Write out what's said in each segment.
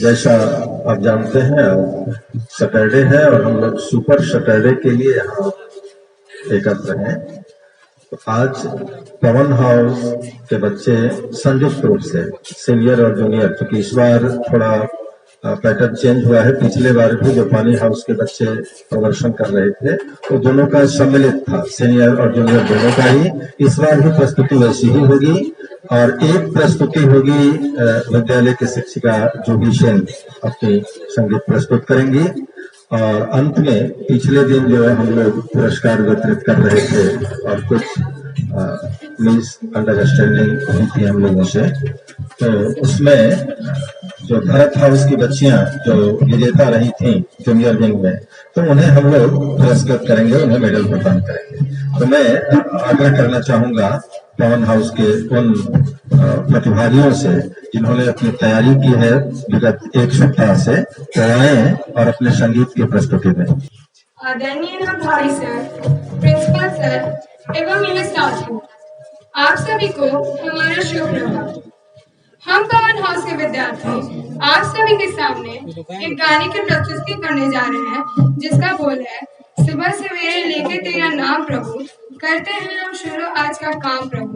जैसा आप जानते हैं सैटरडे है और हम लोग सुपर सैटरडे के लिए यहाँ एकत्र हैं। तो आज पवन हाउस के बच्चे संयुक्त रूप से सीनियर और जूनियर, क्योंकि इस बार थोड़ा पैटर्न चेंज हुआ है। पिछले बार भी जो पानी हाउस के बच्चे प्रदर्शन कर रहे थे तो दोनों का सम्मिलित था, सीनियर और जूनियर दोनों का ही। इस बार भी प्रस्तुति वैसी ही होगी और एक प्रस्तुति होगी विद्यालय की शिक्षिका जूही सेन अपनी संगीत प्रस्तुत करेंगी और अंत में पिछले दिन जो है हम लोग पुरस्कार वितरित कर रहे थे और कुछ मिस अंडरस्टैंडिंग हुई थी हम लोगों से, तो उसमें जो भरत हाउस की बच्चियां जो विजेता रही थी जूनियर विंग में, तो उन्हें हम लोग पुरस्कृत करेंगे, उन्हें मेडल प्रदान करेंगे। तो मैं आग्रह करना चाहूंगा पवन हाउस के उन प्रतिभागियों से जिन्होंने अपनी तैयारी की है विगत एक सप्ताह से, तो आए और अपने संगीत की प्रस्तुति में। आदरणीय भाई सर, प्रिंसिपल सर एवं मेरे साथियों, आप सभी को हमारा शुभ प्रभात। हम पवन हाउस के विद्यार्थी आप सभी के सामने एक गाने की प्रस्तुति करने जा रहे हैं जिसका बोल है, सुबह सवेरे लेके तेरा नाम प्रभु, करते हैं हम शुरू आज का काम प्रभु।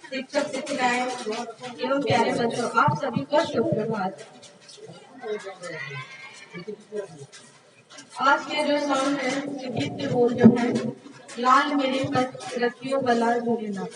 शिक्षक शिक्षिकाएं एवं प्यारे बच्चों, आप सभी को शुभ प्रभात। आज के जो सॉन्ग है, गीत के बोल जो है, लाल मेरे पथ रखियो बलाल भोलेनाथ।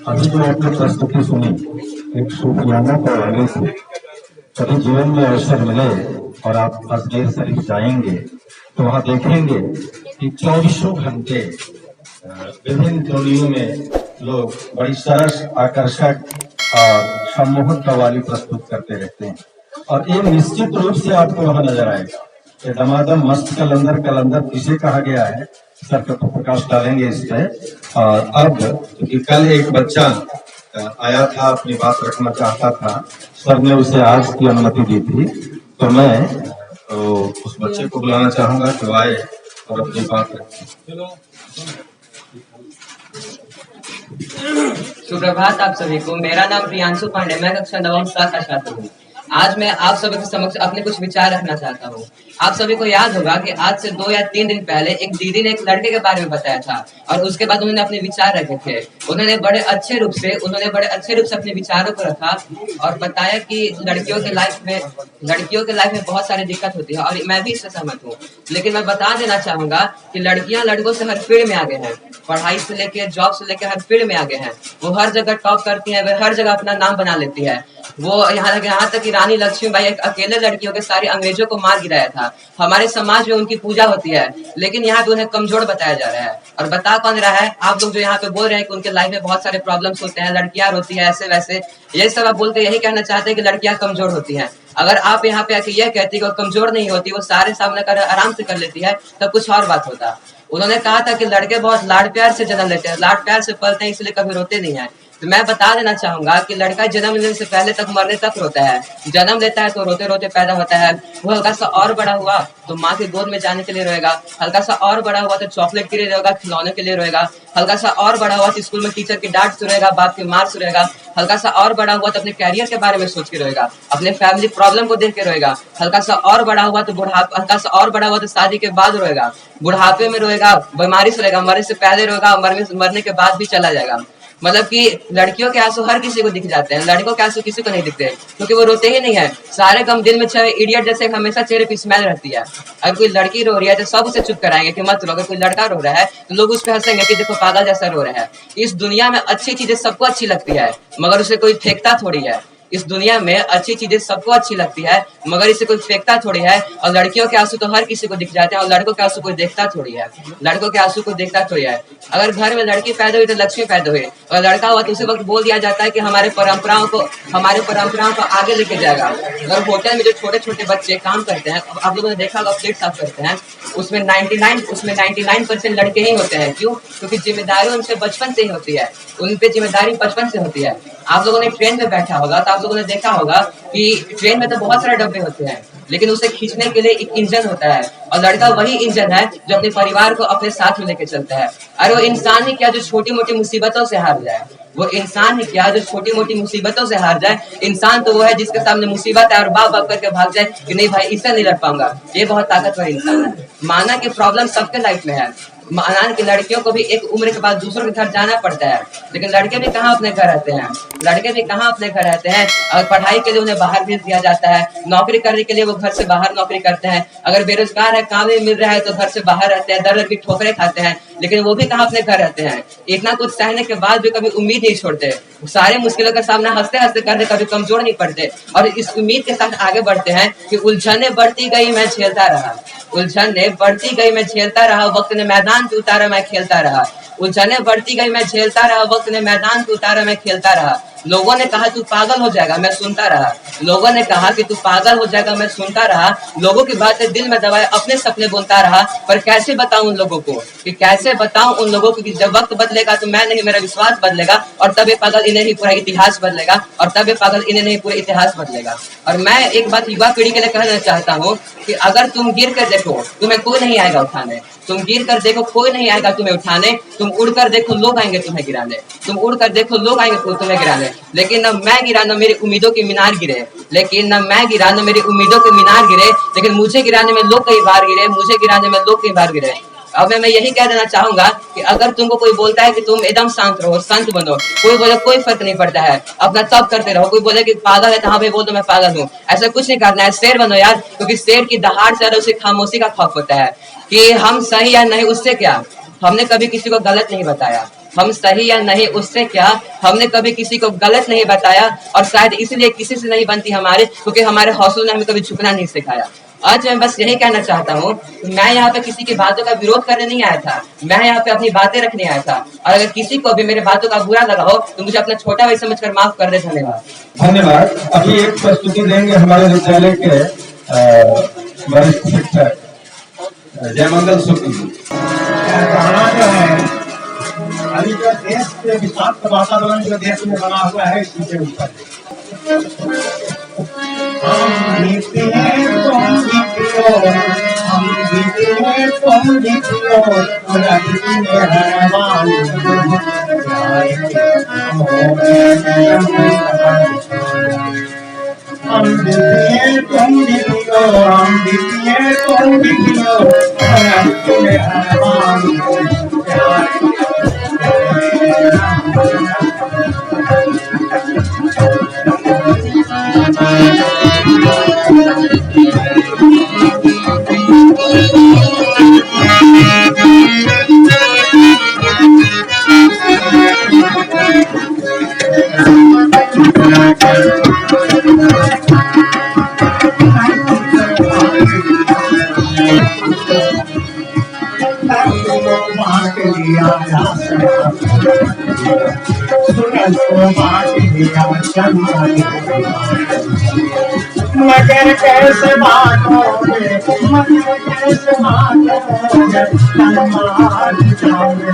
अभी जो आपने प्रस्तुति सुनी एक सूफियाना को आगे से, कभी जीवन में अवसर मिले और आप अजमेर शरीफ जाएंगे तो वहाँ देखेंगे कि 24 घंटे विभिन्न टोलियों में लोग बड़ी सरस, आकर्षक और सम्मोहक कव्वाली प्रस्तुत करते रहते हैं और ये निश्चित रूप से आपको वहाँ नजर आएगा। ये दमादम मस्त कलंदर कलंदर किसे कहा गया है, सर का प्रकाश डालेंगे इस पे। और अब क्योंकि कल एक बच्चा आया था, अपनी बात रखना चाहता था, सर ने उसे आज की अनुमति दी थी, तो मैं उस बच्चे को बुलाना चाहूंगा कि आए और अपनी बात रखें। सुप्रभात आप सभी को। मेरा नाम प्रियांशु पांडे, मैं कक्षा 9 का छात्र हूँ। आज मैं आप सभी के समक्ष अपने कुछ विचार रखना चाहता हूँ। आप सभी को याद होगा कि आज से 2 या 3 दिन पहले एक दीदी ने एक लड़के के बारे में बताया था और उसके बाद उन्होंने अपने विचार रखे थे। उन्होंने बड़े अच्छे रूप से अपने विचारों को रखा और बताया कि लड़कियों के लाइफ में बहुत सारी दिक्कत होती है और मैं भी इससे सहमत हूँ। लेकिन मैं बता देना चाहूंगा कि लड़कियां लड़कों से हर फील्ड में आगे हैं, पढ़ाई से लेके जॉब से लेके हर फील्ड में आगे हैं। वो हर जगह टॉप करती है, वो हर जगह अपना नाम बना लेती है। वो यहाँ तक कि रानी लक्ष्मीबाई एक अकेले लड़कियों के सारे अंग्रेजों को मार गिराया था। हमारे समाज में उनकी पूजा होती है, लेकिन यहाँ पे उन्हें कमजोर बताया जा रहा है। और बता कौन रहा है? आप लोग जो यहाँ पे बोल रहे हैं कि उनके लाइफ में बहुत सारे प्रॉब्लम्स होते हैं, लड़कियां रोती है ऐसे वैसे, ये सब आप बोल के यही कहना चाहते हैं कि लड़कियां कमजोर होती हैं। अगर आप यहाँ पे आके यह कहती कि वो कमजोर नहीं होती, वो सारे सामने कर आराम से कर लेती है, तब कुछ और बात होता। उन्होंने कहा था कि लड़के बहुत लाड प्यार से जन्म लेते हैं, लाड प्यार से पलते हैं, इसलिए कभी रोते नहीं है। तो मैं बता देना चाहूंगा कि लड़का जन्म लेने से पहले तक मरने तक रोता है। जन्म लेता है तो रोते रोते पैदा होता है। वो हल्का सा और बड़ा हुआ तो माँ की गोद में जाने के लिए रोएगा, हल्का सा और बड़ा हुआ तो चॉकलेट के लिए रोएगा, खिलौने के लिए रोएगा, हल्का सा और बड़ा हुआ तो स्कूल में टीचर की डांट सुनेगा, बाप की मार सुनेगा, हल्का सा और बड़ा हुआ तो अपने कैरियर के बारे में सोच के रोएगा, अपने फैमिली प्रॉब्लम को देख के रोएगा, हल्का सा और बड़ा हुआ तो हल्का सा और बड़ा हुआ तो शादी के बाद रोएगा, बुढ़ापे में रोएगा, बीमारी से रोएगा, मरने से पहले रोएगा, मरने के बाद भी चला जाएगा। मतलब कि लड़कियों के आंसू हर किसी को दिख जाते हैं, लड़कों के आंसू किसी को नहीं दिखते, क्योंकि वो रोते ही नहीं है। सारे गम दिल में छुपे इडियट जैसे हमेशा चेहरे पे स्माइल रहती है। अगर कोई लड़की रो रही है तो सब उसे चुप कराएंगे कि मत रो। अगर कोई लड़का रो रहा है तो लोग उस पर हंसेंगे कि देखो पागल जैसा रो रहा है। इस दुनिया में अच्छी चीजें सबको अच्छी लगती है, मगर उसे कोई फेंकता थोड़ी है। इस दुनिया में अच्छी चीजें सबको अच्छी लगती है, मगर इसे कोई फेंकता थोड़ी है। और लड़कियों के आंसू तो हर किसी को दिख जाते हैं, और लड़कों के आंसू कोई देखता थोड़ी है, लड़कों के आंसू को देखता थोड़ी है। अगर घर में लड़की पैदा हुई तो लक्ष्मी पैदा हुई, और लड़का हुआ तो उसी वक्त बोल दिया जाता है कि हमारे परंपराओं को आगे लेके जाएगा। अगर होटल में जो छोटे छोटे बच्चे काम करते हैं, आप लोगों ने देखा होगा प्लेट साफ करते हैं, उसमें 99% लड़के ही होते हैं। क्यों? क्योंकि जिम्मेदारी उनसे बचपन से ही होती है, उन पे जिम्मेदारी बचपन से होती है। आप लोगों ने ट्रेन में बैठा होगा तो आप लोगों ने देखा होगा कि ट्रेन में तो बहुत सारे डब्बे होते हैं, लेकिन उसे खींचने के लिए एक इंजन होता है, और लड़का वही इंजन है जो अपने परिवार को अपने साथ में लेके चलता है। अरे वो इंसान ही क्या जो छोटी मोटी मुसीबतों से हार जाए, वो इंसान ही क्या जो छोटी मोटी मुसीबतों से हार जाए। इंसान तो वो है जिसके सामने मुसीबत है और बाप बाप करके भाग जाए कि नहीं भाई इससे नहीं लड़ पाऊंगा, ये बहुत ताकतवर इंसान है। माना कि प्रॉब्लम सबके लाइफ में है, माना कि लड़कियों को भी एक उम्र के बाद दूसरों के घर जाना पड़ता है, लेकिन लड़के भी कहाँ अपने घर रहते हैं, लड़के भी कहाँ अपने घर रहते हैं। अगर पढ़ाई के लिए उन्हें बाहर भेज दिया जाता है, नौकरी करने के लिए वो घर से बाहर नौकरी करते हैं। अगर बेरोजगार है, काम नहीं मिल रहा है तो घर से बाहर रहते हैं, दर दर की ठोकरें खाते हैं, लेकिन वो भी कहाँ अपने घर रहते हैं। इतना कुछ सहने के बाद भी कभी उम्मीद नहीं छोड़ते, सारे मुश्किलों का सामना हंसते हंसते करते, कभी कमजोर नहीं पड़ते, और इस उम्मीद के साथ आगे बढ़ते हैं कि उलझने बढ़ती गई मैं झेलता रहा, उलझने बढ़ती गई मैं झेलता रहा, वक्त ने मैदान पे उतारा मैं खेलता रहा। उलझने बढ़ती गई मैं झेलता रहा, वक्त ने मैदान पे उतारा मैं खेलता रहा। लोगों ने कहा तू पागल हो जाएगा, मैं सुनता रहा। लोगों ने कहा कि तू पागल हो जाएगा, मैं सुनता रहा। लोगों की बातें दिल में दबाए अपने सपने बुनता रहा। पर कैसे बताऊं उन लोगों को, कि कैसे बताऊं उन लोगों को कि जब वक्त बदलेगा तो मैं नहीं, मेरा विश्वास बदलेगा, और तब ये पागल इन्हें नहीं पूरा इतिहास बदलेगा, और तब ये पागल इन्हें नहीं पूरा इतिहास बदलेगा। और मैं एक बात युवा पीढ़ी के लिए कहना चाहता हूँ कि अगर तुम गिर कर देखो तुम्हें कोई नहीं आएगा उठाने, तुम गिर कर देखो कोई नहीं आएगा तुम्हें उठाने, तुम उड़ कर देखो लोग आएंगे तुम्हें गिराने, तुम उड़ कर देखो लोग आएंगे तुम्हें गिराने। लेकिन न मैं गिरा न मेरी उम्मीदों की मीनार गिरे, लेकिन न मैं गिरा न मेरी उम्मीदों की मीनार गिरे, लेकिन मुझे गिराने में लोग कई बार गिरे, मुझे गिराने में लोग कई बार गिरे। अब मैं यही कह देना चाहूंगा कि अगर तुमको कोई बोलता है कि तुम एकदम शांत रहो, संत बनो, कोई बोले कोई फर्क नहीं पड़ता है, अपना तब करते रहो। कोई बोले कि पागल है तो हाँ भाई बोल दो मैं पागल हूँ, ऐसा कुछ नहीं करना है। शेर बनो यार, क्योंकि शेर की दहाड़ से ज्यादा उसे खामोशी का खौफ होता है कि हम सही या नहीं उससे क्या, हमने कभी किसी को गलत नहीं बताया। हम सही या नहीं उससे क्या, हमने कभी किसी को गलत नहीं बताया, और शायद इसलिए किसी से नहीं बनती हमारे, क्योंकि हमारे हौसलों ने हमें कभी झुकना नहीं सिखाया। आज मैं बस यही कहना चाहता हूँ, मैं यहाँ पे किसी की बातों का विरोध करने नहीं आया था, मैं यहाँ पे अपनी बातें रखने आया था। और अगर किसी को भी मेरे बातों का बुरा लगा हो तो मुझे अपना छोटा भाई समझकर माफ कर दे। धन्यवाद। धन्यवाद। अभी एक प्रस्तुति देंगे हमारे विद्यालय के वरिष्ठ शिक्षक जयमंगल शुक्ल जी। कहना जो है अभी जो देश के विषाक्त वातावरण जो देश में बना हुआ है, इसी के ऊपर हम जीते हैं तुम जीतियो, हम जीते हैं तुम जीतियो, प्रगति में हैवान हम दिल तुम भी पियो हम भी पिए तुम भी पियो और अब में है मान को प्यार बांट लिया सूरज को बांट लिया चंद्र मगर कैसे बांटोगे मगर कैसे बांटोगे तन्मार जाओगे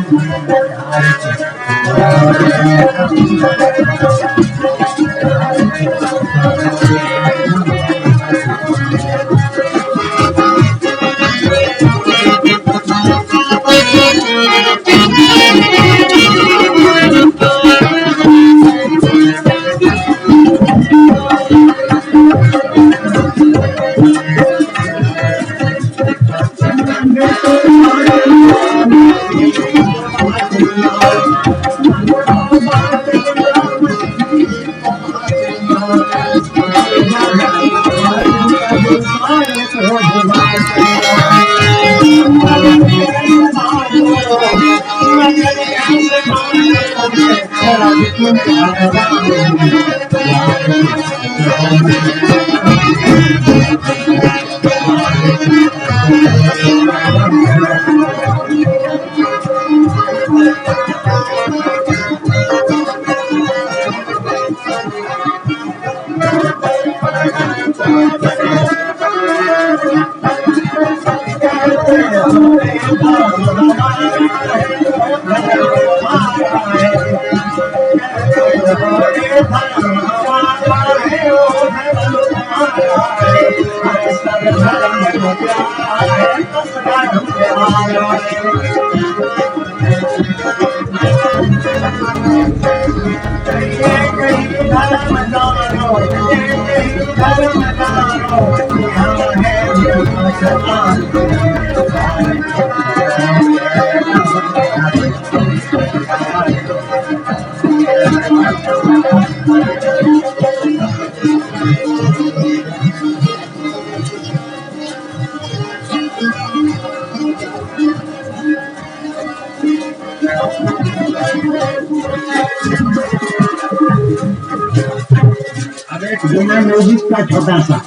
म्यूजिक का छोटा सा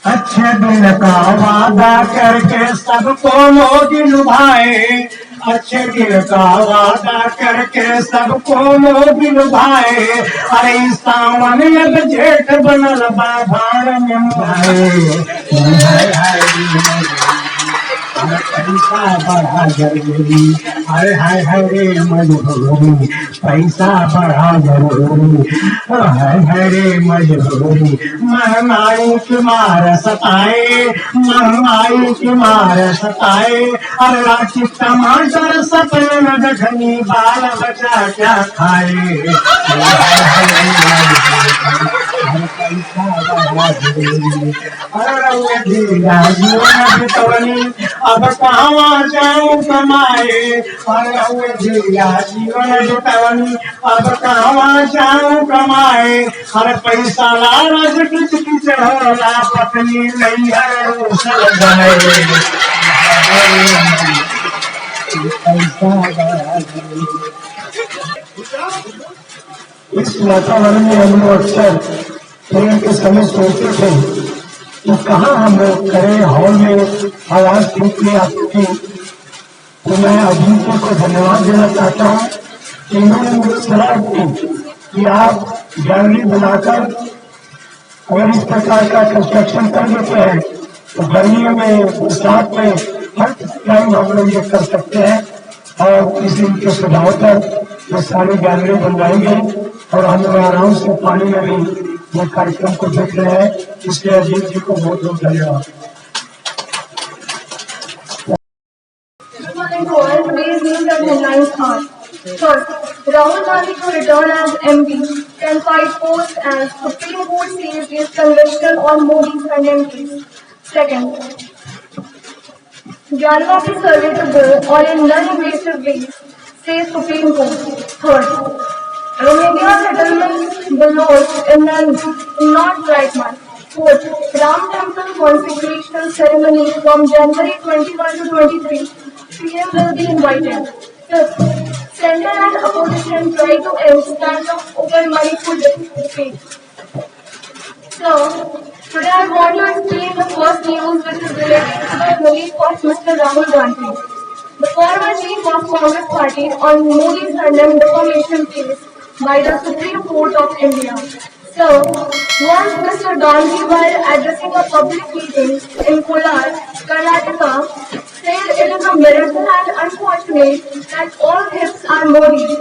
अच्छे दिन का वादा करके सबको लोग लुभाए अच्छे दिन का वादा करके सबको लोग लुभाए अरे सावन अब जेठ बनल बाधार में पैसा बढ़ा जरूरी अरे हाय हाय रे मजबूरी पैसा बढ़ा जरूरी हाय रे मजबूरी महंगाई की मार सताए महंगाई की मार सताए अरे राखी टमाटर सपन गठनी बाल बचा क्या खाए पैसा बढ़ा जरूरी अरे अब कहाँ जाऊँ कमाए और जीवन जुटवनी अब कहाँ जाऊँ कमाए हर पैसा लालच किच किच होला पत्नी नैहर रोसल गए इस वातावरण में हम लोग अक्सर प्रेम के समय सोचते थे तो कहाँ हम लोग करें हॉल में आवाज ठीक में आपकी तो मैं अभिनेता को धन्यवाद देना चाहता हूँ कि इन्होंने मुझे सलाह दी कि आप गैलरी बनाकर अगर इस प्रकार का कंस्ट्रक्शन कर देते हैं तो गर्मियों में बरसात में हर टाइम हम लोग ये कर सकते हैं और इस दिन के सुझाव पर ये सारी गैलरी बनवाई गई और हम लोग आराम से पानी में भी ये कार्यक्रम को देख रहे हैं इसलिए अजीत जी को बहुत बहुत धन्यवाद। Today's news of headlines are: first, Rahul Gandhi to return as MP. can fight courts and Supreme Court says is conviction on Modi's pending case. Second, Janmati survey to go on a non-invasive basis, says Supreme Court. Third, Romania settlements belongs in a not right month. Fourth, Ram Temple consecration ceremony from January 21 to 23. PM will be invited. Fifth, Center and opposition try to end standoff over Manipur debate. So, today I want to explain the first news which is related to the relief of Mr. Rahul Gandhi, the former chief of Congress party on Modi's London defamation case by the Supreme Court of India. So, once Mr. Gandhi, while addressing a public meeting in Kolar, Karnataka, said it is a miracle and unfortunate that all hits are Modi.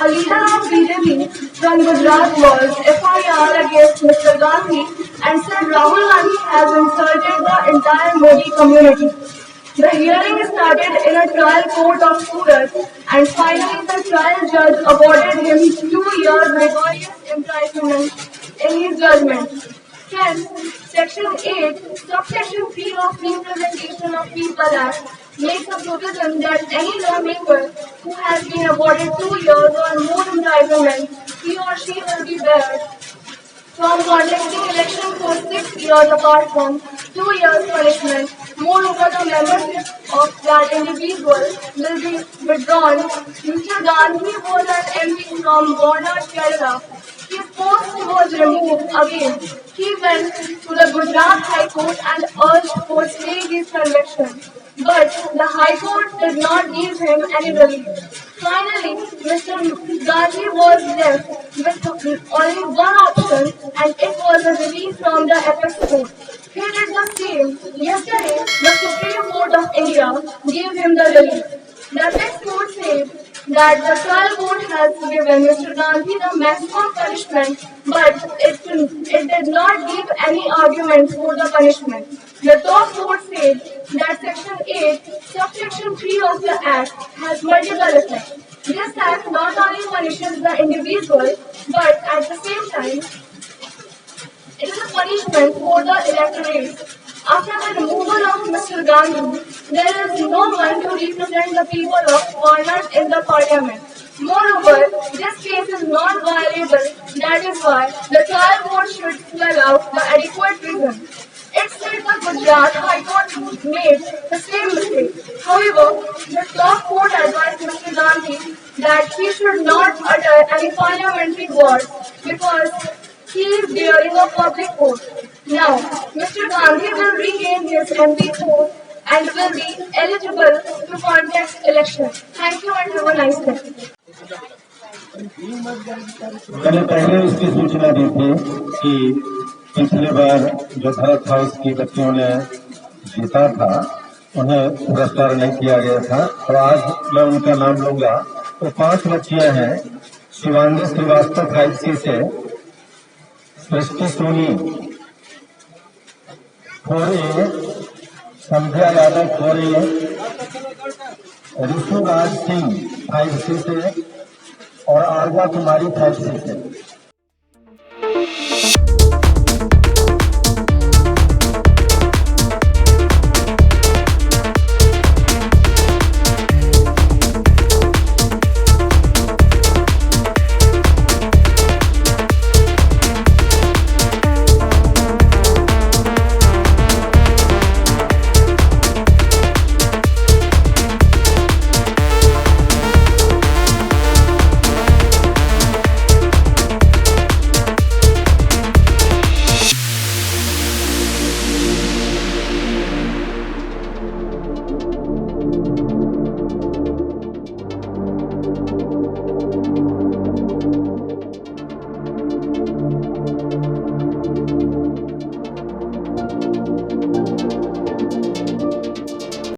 A leader of BJP from Gujarat was FIR against Mr. Gandhi and said Rahul Gandhi has insulted the entire Modi community. The hearing started in a trial court of Surat and finally the trial judge awarded him 2 years rigorous imprisonment in his judgment. Hence, Section 8, Subsection 3 of Representation of People Act makes a provision that any lawmaker who has been awarded 2 years or more imprisonment, he or she will be barred from contesting election for 6 years apart from 2 years punishment. Moreover, the membership of that individual will be withdrawn. Mr. Gandhi was an MP from Border, Kerala. His post was removed again. He went to the Gujarat High Court and urged for stay his conviction. But the High Court did not give him any relief. Finally, Mr. Gandhi was left with only one option and it was a release from the apex court. He did the same. Yesterday, the Supreme Court of India gave him the relief. The apex court said that the trial court has given Mr. Gandhi the maximum punishment, but it did not give any arguments for the punishment. The top court said that Section 8, Subsection 3 of the Act has multiple effects. This Act not only punishes the individual, but at the same time, it is a punishment for the electorate. After the removal of Mr. Gandhi, there is no one to represent the people of Karnataka in the parliament. Moreover, this case is not violable. That is why the trial court should spell out the adequate reason. It said the Gujarat High Court made the same mistake. However, the top court advised Mr. Gandhi that he should not utter any parliamentary words because he is bearing a public oath. Now, Mr. Gandhi will regain his MP post and will be eligible to contest election. Thank you and have a nice day. मैंने पहले इसकी सूचना दी थी कि पिछले बार जो Bharat house की बच्चियों ने जीता था उन्हें पुरस्कार नहीं किया गया था और आज मैं उनका नाम लूंगा। तो 5 बच्चियां हैं, शिवांगी श्रीवास्तव 5C से, सृष्टि सोनी 4A, संध्या यादव 4A, ऋषुराज सिंह 5C से और आरजा कुमारी 5C से।